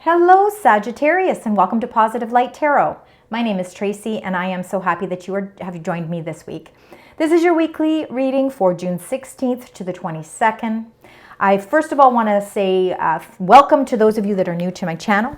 Hello, Sagittarius, and welcome to Positive Light Tarot. My name is Tracy, and I am so happy that you have joined me this week. This is your weekly reading for June 16th to the 22nd. I first of all want to say welcome to those of you that are new to my channel,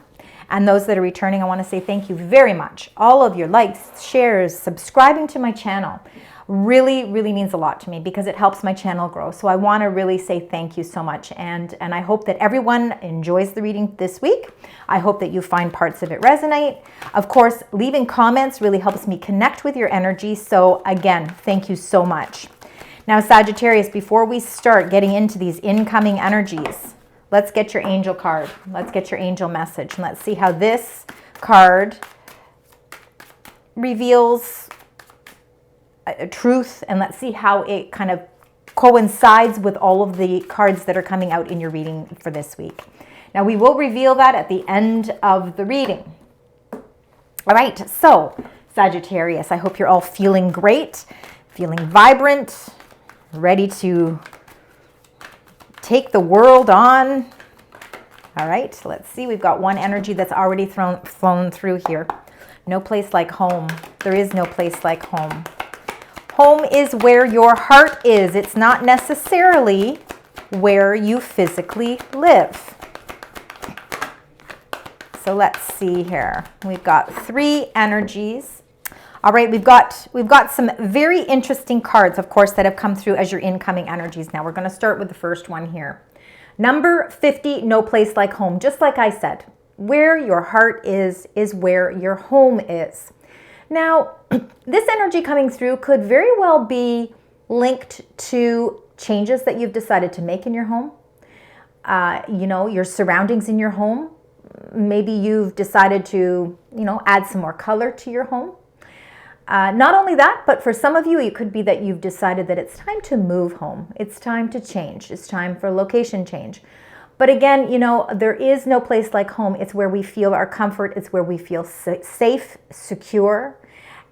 and those that are returning. I want to say thank you very much. All of your likes, shares, subscribing to my channel really means a lot to me because it helps my channel grow. So I want to really say thank you so much, and I hope that everyone enjoys the reading this week. I hope that you find parts of it resonate. Of course, leaving comments really helps me connect with your energy. So again, thank you so much. Now, Sagittarius, before we start getting into these incoming energies, let's get your angel card. Let's get your angel message, and let's see how this card reveals truth, and let's see how it kind of coincides with all of the cards that are coming out in your reading for this week. Now, we will reveal that at the end of the reading. All right, so Sagittarius, I hope you're all feeling great, feeling vibrant, ready to take the world on. All right, let's see. We've got one energy that's already flown through here. No place like home. There is no place like home. Home is where your heart is. It's not necessarily where you physically live. So let's see here. We've got three energies. All right, we've got some very interesting cards, of course, that have come through as your incoming energies. Now we're going to start with the first one here. Number 50, no place like home. Just like I said, where your heart is where your home is. Now, this energy coming through could very well be linked to changes that you've decided to make in your home. Your surroundings in your home. Maybe you've decided to, add some more color to your home. Not only that, but for some of you, it could be that you've decided that it's time to move home. It's time to change. It's time for location change. But again, there is no place like home. It's where we feel our comfort. It's where we feel safe, secure.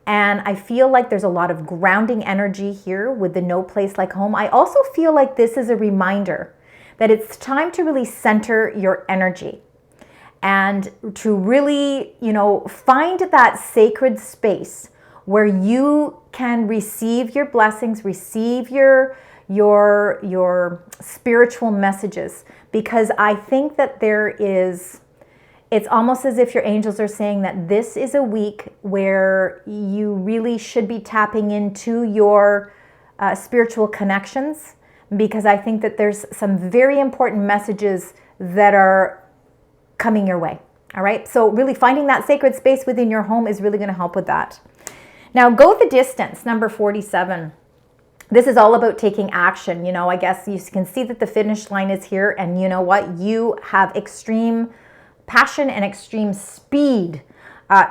And I feel like there's a lot of grounding energy here with the no place like home. I also feel like this is a reminder that it's time to really center your energy and to really, find that sacred space where you can receive your blessings, receive your spiritual messages, because I think that it's almost as if your angels are saying that this is a week where you really should be tapping into your spiritual connections, because I think that there's some very important messages that are coming your way. All right, so really finding that sacred space within your home is really going to help with that. Now, go the distance, number 47. This is all about taking action. I guess you can see that the finish line is here, and you know what? You have extreme passion and extreme speed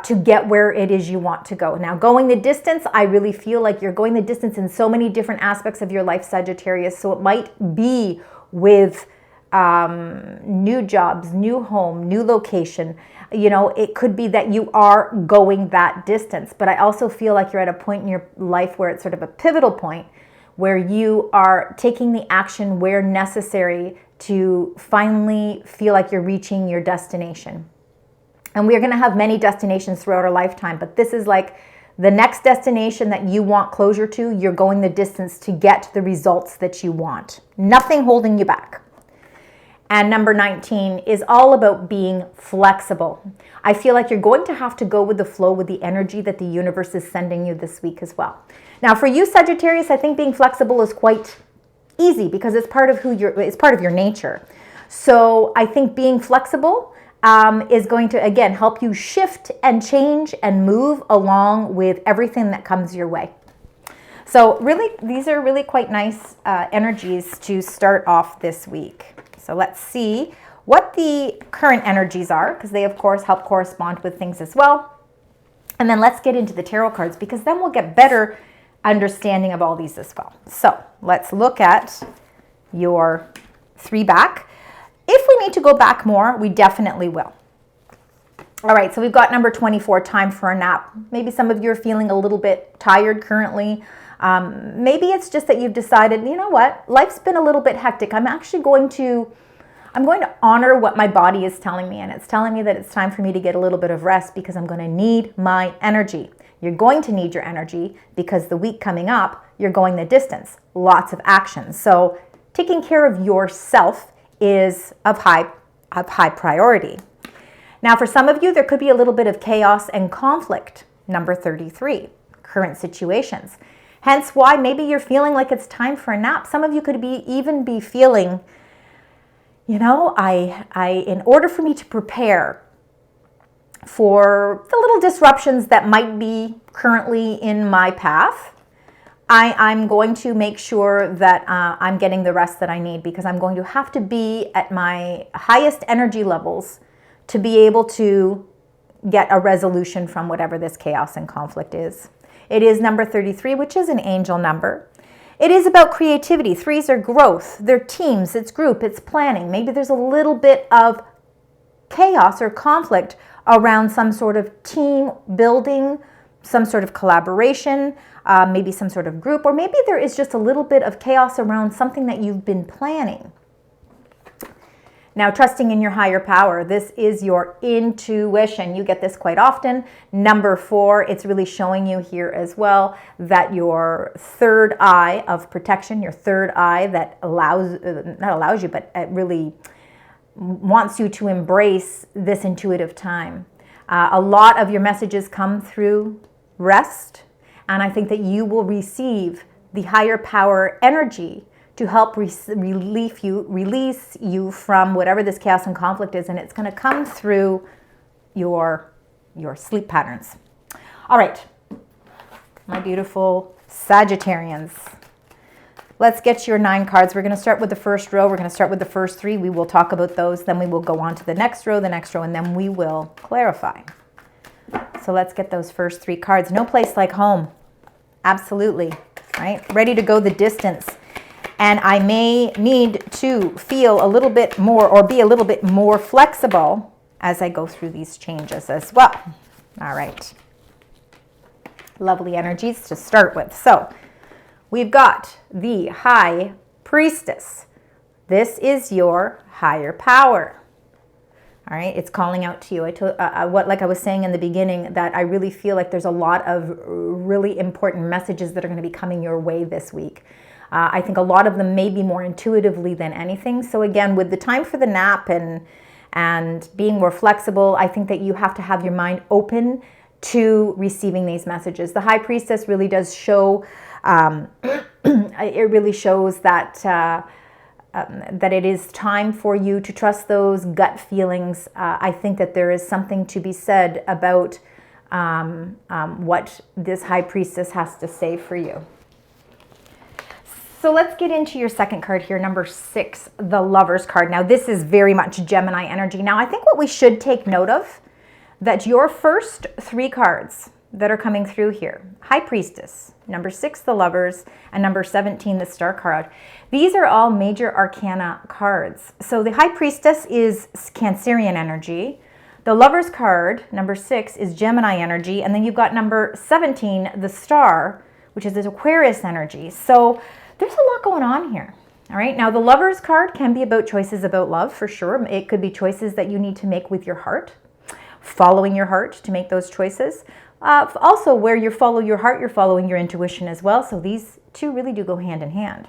to get where it is you want to go. Now, going the distance, I really feel like you're going the distance in so many different aspects of your life, Sagittarius. So it might be with new jobs, new home, new location. It could be that you are going that distance, but I also feel like you're at a point in your life where it's sort of a pivotal point where you are taking the action where necessary to finally feel like you're reaching your destination. And we're going to have many destinations throughout our lifetime, but this is like the next destination that you want closure to. You're going the distance to get the results that you want. Nothing holding you back. And number 19 is all about being flexible. I feel like you're going to have to go with the flow with the energy that the universe is sending you this week as well. Now, for you, Sagittarius, I think being flexible is quite easy because it's part of it's part of your nature. So I think being flexible is going to, again, help you shift and change and move along with everything that comes your way. So really, these are really quite nice energies to start off this week. So let's see what the current energies are, because they, of course, help correspond with things as well. And then let's get into the tarot cards, because then we'll get better understanding of all these as well. So let's look at your three back. If we need to go back more, we definitely will. All right, so we've got number 24, time for a nap. Maybe some of you are feeling a little bit tired currently. Maybe it's just that you've decided, you know what, life's been a little bit hectic. I'm I'm going to honor what my body is telling me, and it's telling me that it's time for me to get a little bit of rest because I'm going to need my energy. You're going to need your energy because the week coming up, you're going the distance, lots of action. So taking care of yourself is of high priority. Now, for some of you, there could be a little bit of chaos and conflict. Number 33, current situations. Hence why maybe you're feeling like it's time for a nap. Some of you could even be feeling, you know, in order for me to prepare for the little disruptions that might be currently in my path, I'm going to make sure that I'm getting the rest that I need, because I'm going to have to be at my highest energy levels to be able to get a resolution from whatever this chaos and conflict is. It is number 33, which is an angel number. It is about creativity. Threes are growth. They're teams, it's group, it's planning. Maybe there's a little bit of chaos or conflict around some sort of team building, some sort of collaboration, maybe some sort of group, or maybe there is just a little bit of chaos around something that you've been planning. Now, trusting in your higher power, this is your intuition. You get this quite often. Number 4, it's really showing you here as well that your third eye of protection, your third eye that not allows you, but it really wants you to embrace this intuitive time. A lot of your messages come through rest, and I think that you will receive the higher power energy to help release you from whatever this chaos and conflict is, and it's going to come through your sleep patterns. All right, my beautiful Sagittarians. Let's get your 9 cards. We're going to start with the first row. We're going to start with the first 3. We will talk about those. Then we will go on to the next row, and then we will clarify. So let's get those first 3 cards. No place like home. Absolutely. Right? Ready to go the distance. And I may need to feel a little bit more or be a little bit more flexible as I go through these changes as well. All right. Lovely energies to start with. So we've got the High Priestess. This is your higher power. All right, it's calling out to you. Like I was saying in the beginning, that I really feel like there's a lot of really important messages that are going to be coming your way this week. I think a lot of them may be more intuitively than anything. So again, with the time for the nap and being more flexible, I think that you have to have your mind open to receiving these messages. The High Priestess really does show, it really shows that that it is time for you to trust those gut feelings. I think that there is something to be said about what this High Priestess has to say for you. So let's get into your second card here, number 6, the Lover's card. Now this is very much Gemini energy. Now I think what we should take note of, that your first 3 cards that are coming through here, High Priestess, number 6, the Lovers, and number 17, the Star card. These are all major arcana cards. So the High Priestess is Cancerian energy. The Lover's card, number 6, is Gemini energy. And then you've got number 17, the Star, which is this Aquarius energy. So there's a lot going on here. All right. Now, the Lover's card can be about choices about love, for sure. It could be choices that you need to make with your heart, following your heart to make those choices. Also, where you follow your heart, you're following your intuition as well. So these two really do go hand in hand.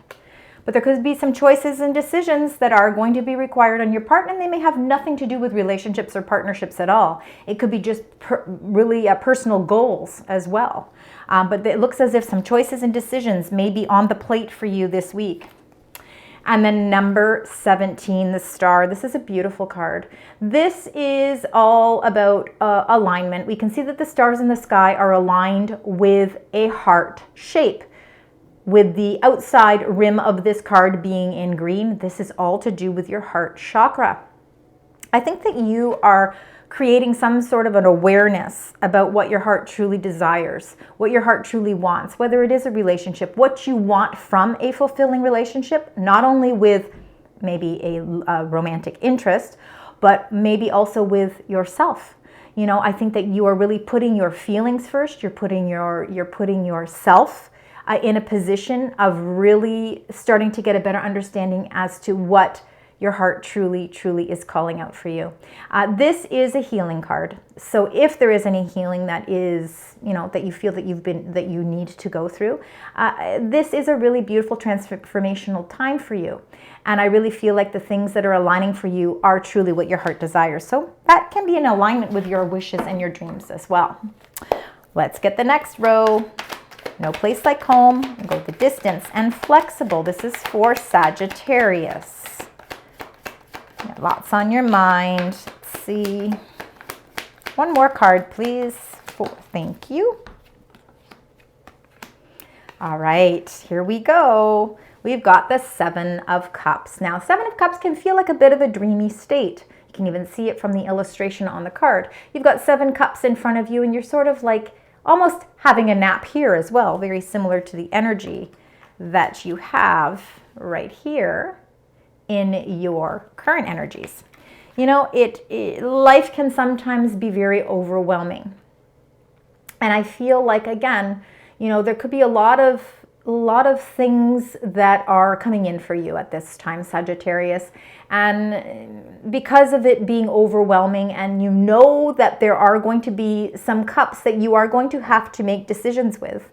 But there could be some choices and decisions that are going to be required on your part, and they may have nothing to do with relationships or partnerships at all. It could be just really personal goals as well. But it looks as if some choices and decisions may be on the plate for you this week. And then number 17, the Star. This is a beautiful card. This is all about alignment. We can see that the stars in the sky are aligned with a heart shape, with the outside rim of this card being in green. This is all to do with your heart chakra. I think that you are creating some sort of an awareness about what your heart truly desires, what your heart truly wants, whether it is a relationship, what you want from a fulfilling relationship, not only with maybe a romantic interest, but maybe also with yourself. You know, I think that you are really putting your feelings first. You're putting yourself in a position of really starting to get a better understanding as to what your heart truly, truly is calling out for you. This is a healing card. So if there is any healing that is, that you feel that you need to go through, this is a really beautiful transformational time for you. And I really feel like the things that are aligning for you are truly what your heart desires. So that can be in alignment with your wishes and your dreams as well. Let's get the next row. No place like home. Go the distance and flexible. This is for Sagittarius. Lots on your mind. Let's see. One more card, please. Thank you. All right, here we go. We've got the Seven of Cups. Now, Seven of Cups can feel like a bit of a dreamy state. You can even see it from the illustration on the card. You've got 7 cups in front of you, and you're sort of like almost having a nap here as well, very similar to the energy that you have right here in your current energies. Life can sometimes be very overwhelming. And I feel like, again, there could be a lot of things that are coming in for you at this time, Sagittarius. And because of it being overwhelming, and that there are going to be some cups that you are going to have to make decisions with,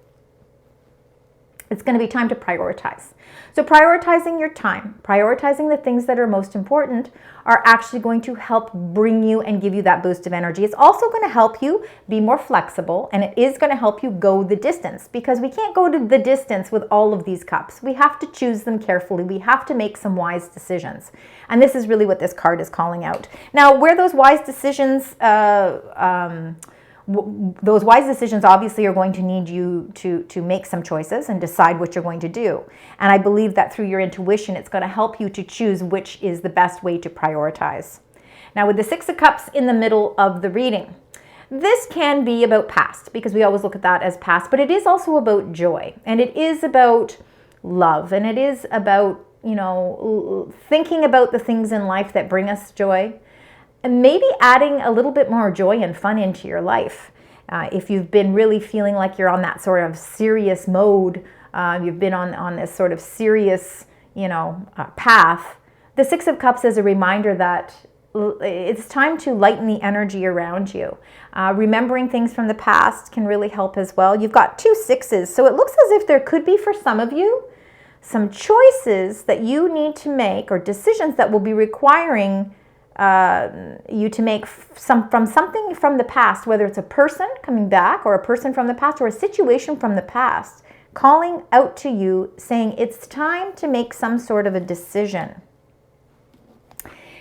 it's going to be time to prioritize. So prioritizing your time, prioritizing the things that are most important are actually going to help bring you and give you that boost of energy. It's also going to help you be more flexible, and it is going to help you go the distance, because we can't go to the distance with all of these cups. We have to choose them carefully. We have to make some wise decisions. And this is really what this card is calling out. Now, where those wise decisions obviously are going to need you to make some choices and decide what you're going to do. And I believe that through your intuition, it's going to help you to choose which is the best way to prioritize. Now, with the Six of Cups in the middle of the reading, this can be about past, because we always look at that as past, but it is also about joy, and it is about love, and it is about, thinking about the things in life that bring us joy, and maybe adding a little bit more joy and fun into your life. If you've been really feeling like you're on that sort of serious mode, you've been on this sort of serious, path, the Six of Cups is a reminder that it's time to lighten the energy around you. Remembering things from the past can really help as well. You've got 2 sixes, so it looks as if there could be, for some of you, some choices that you need to make, or decisions that will be requiring you to make something from the past, whether it's a person coming back, or a person from the past, or a situation from the past, calling out to you, saying it's time to make some sort of a decision.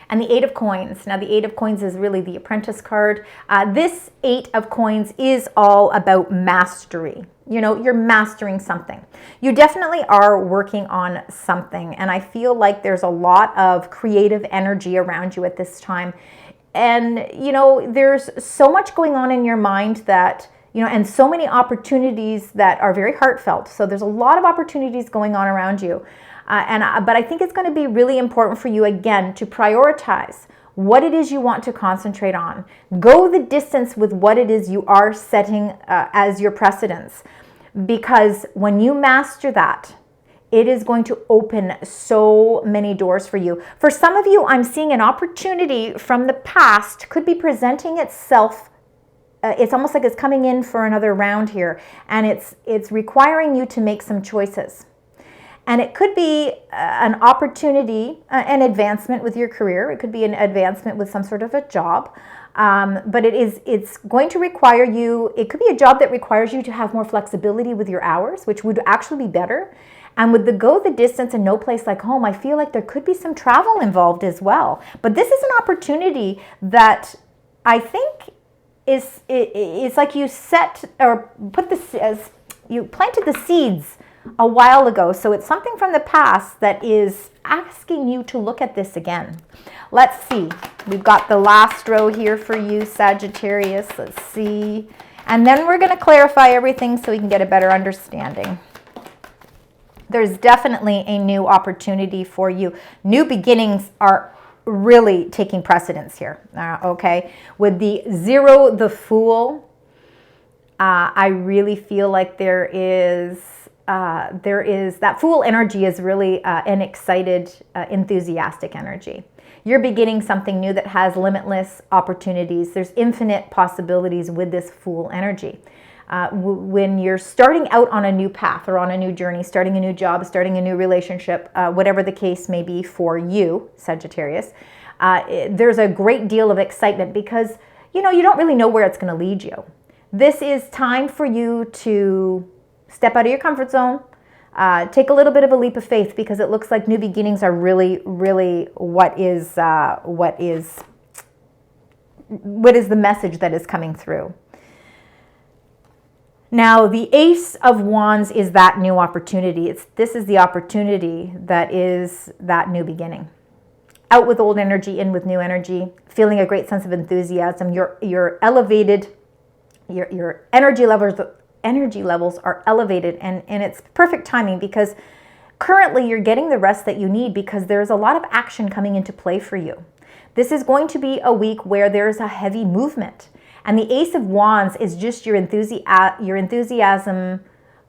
And the Eight of Coins. Now, the Eight of Coins is really the Apprentice card. This Eight of Coins is all about mastery. You're mastering something. You definitely are working on something. And I feel like there's a lot of creative energy around you at this time. And, there's so much going on in your mind that, and so many opportunities that are very heartfelt. So there's a lot of opportunities going on around you. But I think it's going to be really important for you, again, to prioritize what it is you want to concentrate on. Go the distance with what it is you are setting as your precedence. Because when you master that, it is going to open so many doors for you. For some of you, I'm seeing an opportunity from the past could be presenting itself. It's almost like it's coming in for another round here. And it's requiring you to make some choices. And it could be an opportunity, an advancement with your career. It could be an advancement with some sort of a job. But it's going to require you, it could be a job that requires you to have more flexibility with your hours, which would actually be better. And with the go the distance and no place like home, I feel like there could be some travel involved as well. But this is an opportunity that I think it's like you set or put this as you planted the seeds a while ago. So it's something from the past that is asking you to look at this again. Let's see. We've got the last row here for you, Sagittarius. Let's see. And then we're going to clarify everything so we can get a better understanding. There's definitely a new opportunity for you. New beginnings are really taking precedence here. Okay. With the Zero, the Fool, I really feel like there is there is that Fool energy is really an excited, enthusiastic energy. You're beginning something new that has limitless opportunities. There's infinite possibilities with this Fool energy. When you're starting out on a new path or on a new journey, starting a new job, starting a new relationship, whatever the case may be for you, Sagittarius, there's a great deal of excitement because, you don't really know where it's going to lead you. This is time for you to step out of your comfort zone, take a little bit of a leap of faith, because it looks like new beginnings are really, really what is the message that is coming through. Now, the Ace of Wands is that new opportunity. This is the opportunity that is that new beginning. Out with old energy, in with new energy, feeling a great sense of enthusiasm. You're elevated, your energy levels are elevated, and it's perfect timing because currently you're getting the rest that you need because there's a lot of action coming into play for you. This is going to be a week where there's a heavy movement. And the Ace of Wands is just your enthusiasm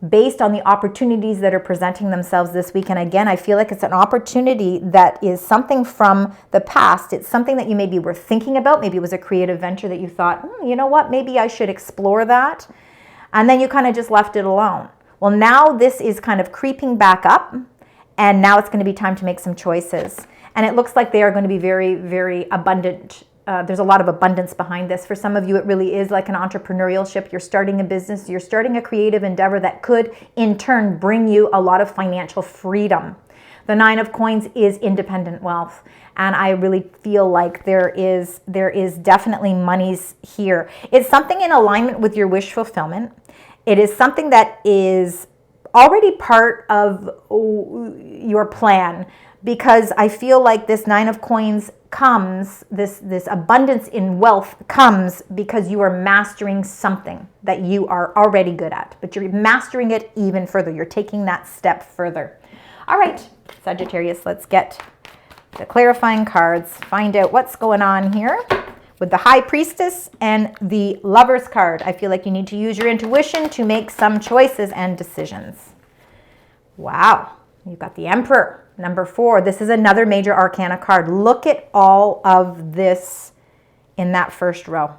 based on the opportunities that are presenting themselves this week. And again, I feel like it's an opportunity that is something from the past. It's something that you maybe were thinking about. Maybe it was a creative venture that you thought, you know what, maybe I should explore that. And then you kind of just left it alone. Well, now this is kind of creeping back up, and now it's going to be time to make some choices. And it looks like they are going to be very, very abundant. There's a lot of abundance behind this. For some of you, it really is like an entrepreneurship. You're starting a business, you're starting a creative endeavor that could, in turn, bring you a lot of financial freedom. The Nine of Coins is independent wealth. And I really feel like there is definitely monies here. It's something in alignment with your wish fulfillment. It is something that is already part of your plan, because I feel like this Nine of Coins comes, this abundance in wealth comes because you are mastering something that you are already good at, but you're mastering it even further. You're taking that step further. All right, Sagittarius, let's get the clarifying cards, find out what's going on here with the High Priestess and the Lover's card. I feel like you need to use your intuition to make some choices and decisions. Wow, you've got the Emperor. Number 4, this is another major arcana card. Look at all of this in that first row.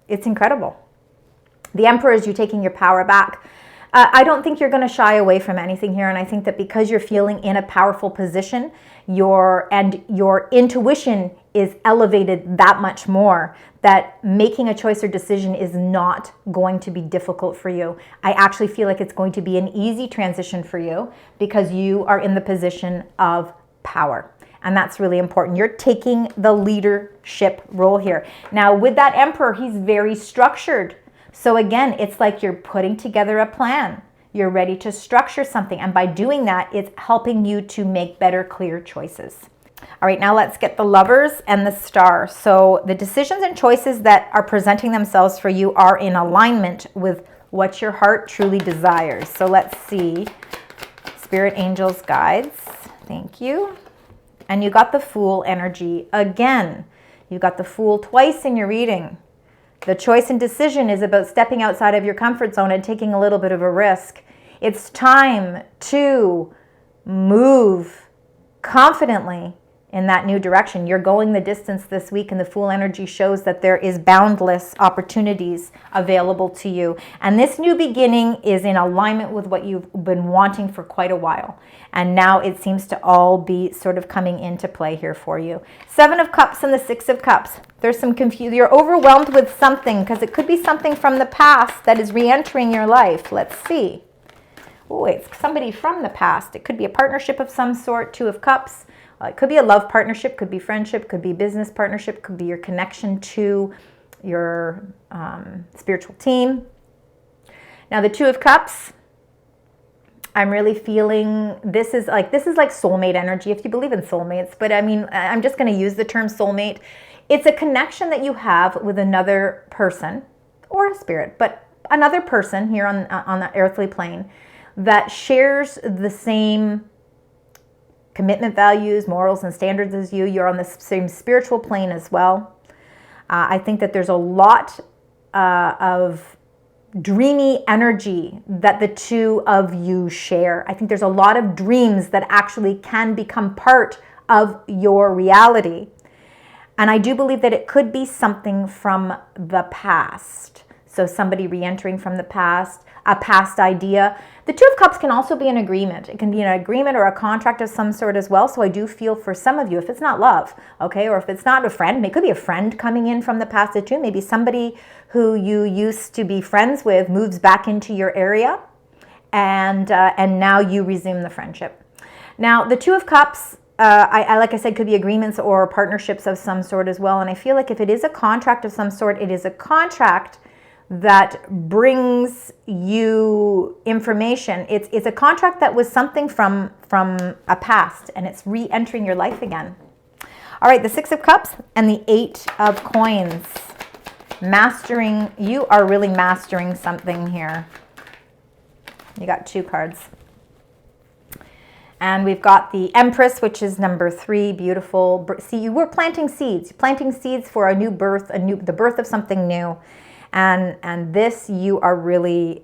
It's incredible. The Emperor is you taking your power back. I don't think you're going to shy away from anything here, and I think that because you're feeling in a powerful position, your intuition is elevated that much more, that making a choice or decision is not going to be difficult for you. I actually feel like it's going to be an easy transition for you because you are in the position of power. And that's really important. You're taking the leadership role here. Now, with that Emperor, he's very structured. So again, it's like you're putting together a plan. You're ready to structure something. And by doing that, it's helping you to make better, clear choices. All right, now let's get the Lovers and the Star. So the decisions and choices that are presenting themselves for you are in alignment with what your heart truly desires. So let's see. Spirit, angels, guides. Thank you. And you got the Fool energy again. You got the Fool twice in your reading. The choice and decision is about stepping outside of your comfort zone and taking a little bit of a risk. It's time to move confidently in that new direction. You're going the distance this week, and the Fool energy shows that there is boundless opportunities available to you. And this new beginning is in alignment with what you've been wanting for quite a while. And now it seems to all be sort of coming into play here for you. 7 of Cups and the 6 of Cups. There's some confusion. You're overwhelmed with something because it could be something from the past that is re-entering your life. Let's see. Oh, it's somebody from the past. It could be a partnership of some sort. 2 of Cups. It could be a love partnership, could be friendship, could be business partnership, could be your connection to your spiritual team. Now the 2 of Cups, I'm really feeling this is like soulmate energy, if you believe in soulmates. But I mean, I'm just going to use the term soulmate. It's a connection that you have with another person or a spirit, but another person here on the earthly plane that shares the same commitment values, morals, and standards as you. You're on the same spiritual plane as well. I think that there's a lot of dreamy energy that the two of you share. I think there's a lot of dreams that actually can become part of your reality. And I do believe that it could be something from the past. So somebody re-entering from the past, a past idea. The Two of Cups can also be an agreement. It can be an agreement or a contract of some sort as well. So I do feel for some of you, if it's not love, okay, or if it's not a friend, it could be a friend coming in from the past too. Maybe somebody who you used to be friends with moves back into your area, and now you resume the friendship. Now, the Two of Cups, I like I said, could be agreements or partnerships of some sort as well. And I feel like if it is a contract of some sort, it is a contract that brings you information. It's a contract that was something from a past, and it's re-entering your life again. All right, the Six of Cups and the Eight of Coins. Mastering, you are really mastering something here. You got two cards. And we've got the Empress, which is number 3, beautiful. See, you were planting seeds for a new birth, the birth of something new. And this, you are really,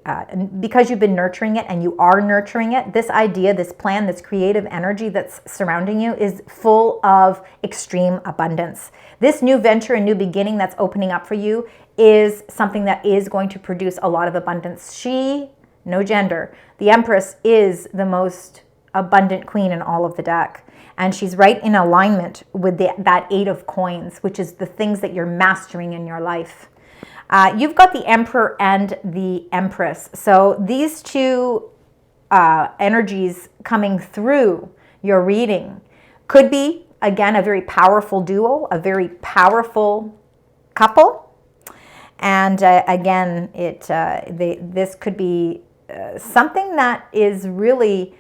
because you've been nurturing it and you are nurturing it, this idea, this plan, this creative energy that's surrounding you is full of extreme abundance. This new venture and new beginning that's opening up for you is something that is going to produce a lot of abundance. She, no gender, the Empress is the most abundant queen in all of the deck. And she's right in alignment with that Eight of Coins, which is the things that you're mastering in your life. You've got the Emperor and the Empress. So these two energies coming through your reading could be, again, a very powerful duo, a very powerful couple. And again, this could be something that is really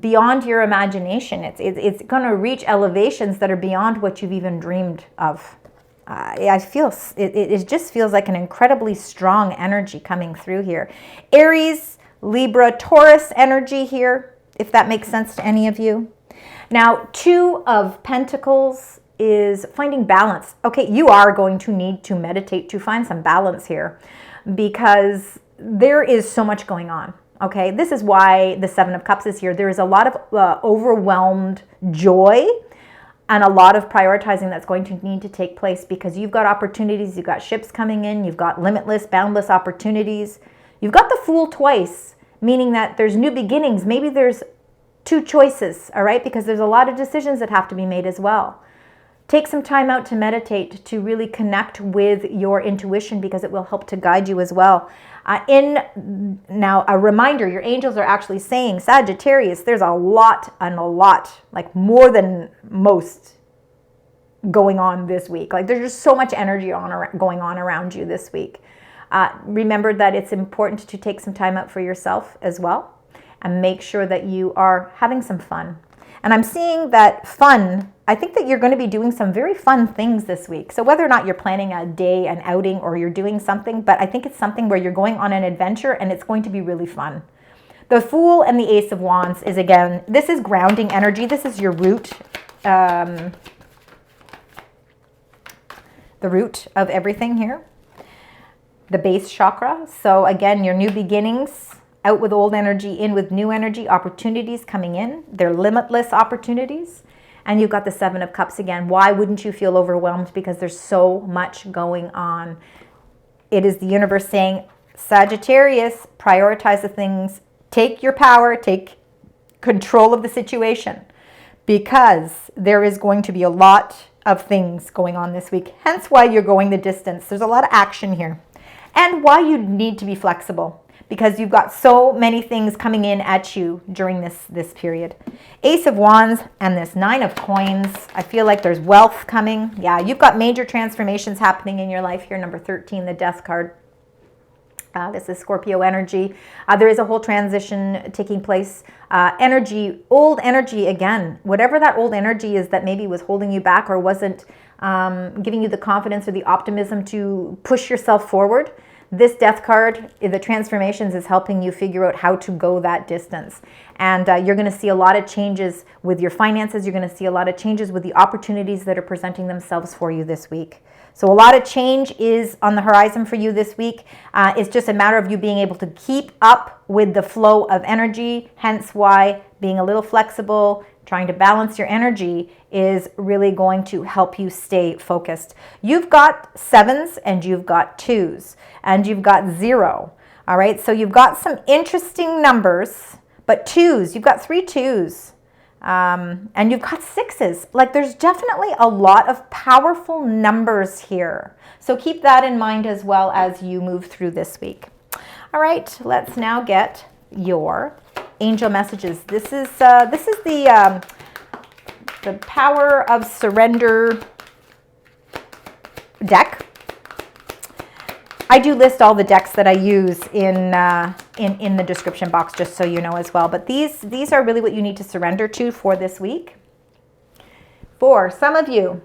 beyond your imagination. It's going to reach elevations that are beyond what you've even dreamed of. I feel it just feels like an incredibly strong energy coming through here. Aries, Libra, Taurus energy here, if that makes sense to any of you. Now, Two of Pentacles is finding balance. Okay, you are going to need to meditate to find some balance here because there is so much going on. Okay, this is why the Seven of Cups is here. There is a lot of overwhelmed joy and a lot of prioritizing that's going to need to take place because you've got opportunities, you've got ships coming in, you've got limitless, boundless opportunities. You've got the Fool twice, meaning that there's new beginnings. Maybe there's two choices, all right? Because there's a lot of decisions that have to be made as well. Take some time out to meditate, to really connect with your intuition because it will help to guide you as well. Now, a reminder, your angels are actually saying, Sagittarius, there's a lot, like more than most going on this week. Like there's just so much energy going on around you this week. Remember that it's important to take some time out for yourself as well and make sure that you are having some fun. And I'm seeing that fun, I think that you're going to be doing some very fun things this week. So whether or not you're planning a day, an outing, or you're doing something, but I think it's something where you're going on an adventure and it's going to be really fun. The Fool and the Ace of Wands is, again, this is grounding energy. This is your root, the root of everything here, the base chakra. So again, your new beginnings, out with old energy, in with new energy, opportunities coming in. They're limitless opportunities. And you've got the Seven of Cups again. Why wouldn't you feel overwhelmed? Because there's so much going on. It is the universe saying, Sagittarius, prioritize the things. Take your power. Take control of the situation. Because there is going to be a lot of things going on this week. Hence why you're going the distance. There's a lot of action here. And why you need to be flexible. Because you've got so many things coming in at you during this period. Ace of Wands and this Nine of Coins. I feel like there's wealth coming. Yeah, you've got major transformations happening in your life here. Number 13, the Death card. This is Scorpio energy. There is a whole transition taking place. Old energy again. Whatever that old energy is that maybe was holding you back or wasn't giving you the confidence or the optimism to push yourself forward. This Death card, the transformations, is helping you figure out how to go that distance. And you're going to see a lot of changes with your finances. You're going to see a lot of changes with the opportunities that are presenting themselves for you this week. So a lot of change is on the horizon for you this week. It's just a matter of you being able to keep up with the flow of energy, hence why being a little flexible, trying to balance your energy is really going to help you stay focused. You've got 7s and you've got 2s and you've got 0. All right, so you've got some interesting numbers, but 2s, you've got 3 2s. And you've got 6s. Like, there's definitely a lot of powerful numbers here. So keep that in mind as well as you move through this week. All right, let's now get your angel messages. This is the Power of Surrender deck. I do list all the decks that I use in the description box, just so you know as well. But these are really what you need to surrender to for this week. For some of you,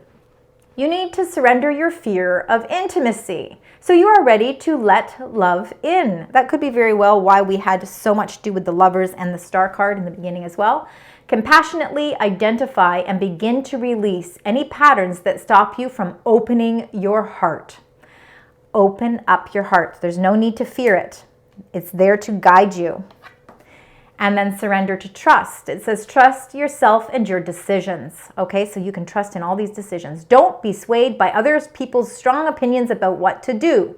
you need to surrender your fear of intimacy. So you are ready to let love in. That could be very well why we had so much to do with the Lovers and the Star card in the beginning as well. Compassionately identify and begin to release any patterns that stop you from opening your heart. Open up your heart. There's no need to fear it. It's there to guide you. And then surrender to trust. It says trust yourself and your decisions. Okay, so you can trust in all these decisions. Don't be swayed by other people's strong opinions about what to do.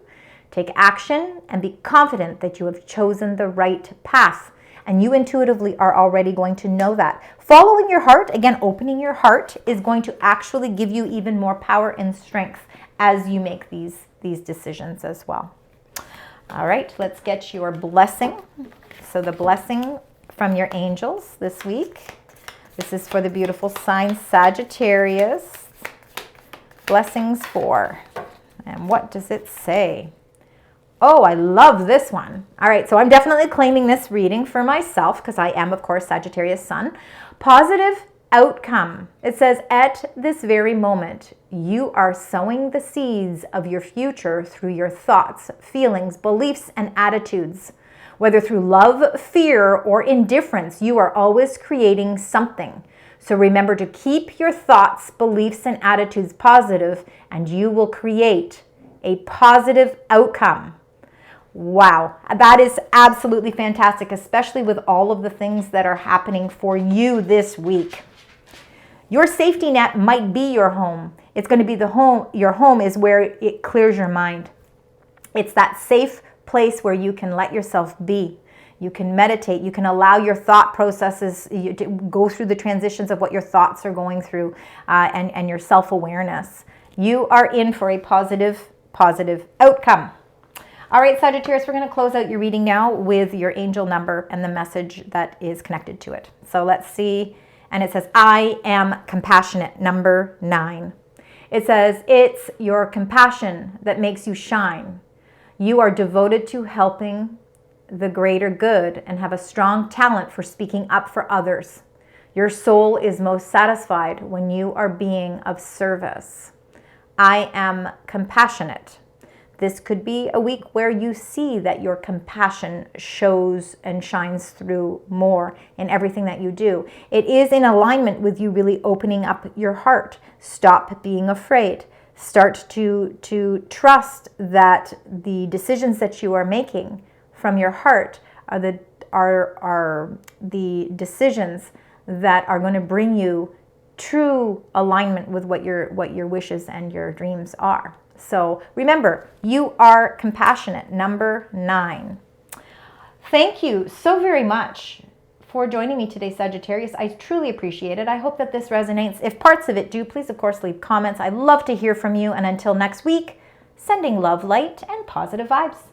Take action and be confident that you have chosen the right path. And you intuitively are already going to know that. Following your heart, again, opening your heart, is going to actually give you even more power and strength as you make these decisions as well. All right, let's get your blessing. So the blessing from your angels this week. This is for the beautiful sign Sagittarius. Blessings for. And what does it say? Oh, I love this one. All right, so I'm definitely claiming this reading for myself because I am, of course, Sagittarius sun. Positive outcome. It says, at this very moment, you are sowing the seeds of your future through your thoughts, feelings, beliefs, and attitudes. Whether through love, fear, or indifference, you are always creating something. So remember to keep your thoughts, beliefs, and attitudes positive, and you will create a positive outcome. Wow, that is absolutely fantastic, especially with all of the things that are happening for you this week. Your safety net might be your home. It's going to be the home. Your home is where it clears your mind. It's that safe place where you can let yourself be. You can meditate. You can allow your thought processes to go through the transitions of what your thoughts are going through and your self-awareness. You are in for a positive outcome. All right, Sagittarius, we're going to close out your reading now with your angel number and the message that is connected to it. So let's see. And it says, I am compassionate, number 9. It says, it's your compassion that makes you shine. You are devoted to helping the greater good and have a strong talent for speaking up for others. Your soul is most satisfied when you are being of service. I am compassionate. This could be a week where you see that your compassion shows and shines through more in everything that you do. It is in alignment with you really opening up your heart. Stop being afraid. Start to trust that the decisions that you are making from your heart are the decisions that are going to bring you true alignment with what your wishes and your dreams are. So remember, you are compassionate, number 9. Thank you so very much for joining me today, Sagittarius. I truly appreciate it. I hope that this resonates. If parts of it do, please, of course, leave comments. I'd love to hear from you. And until next week, sending love, light, and positive vibes.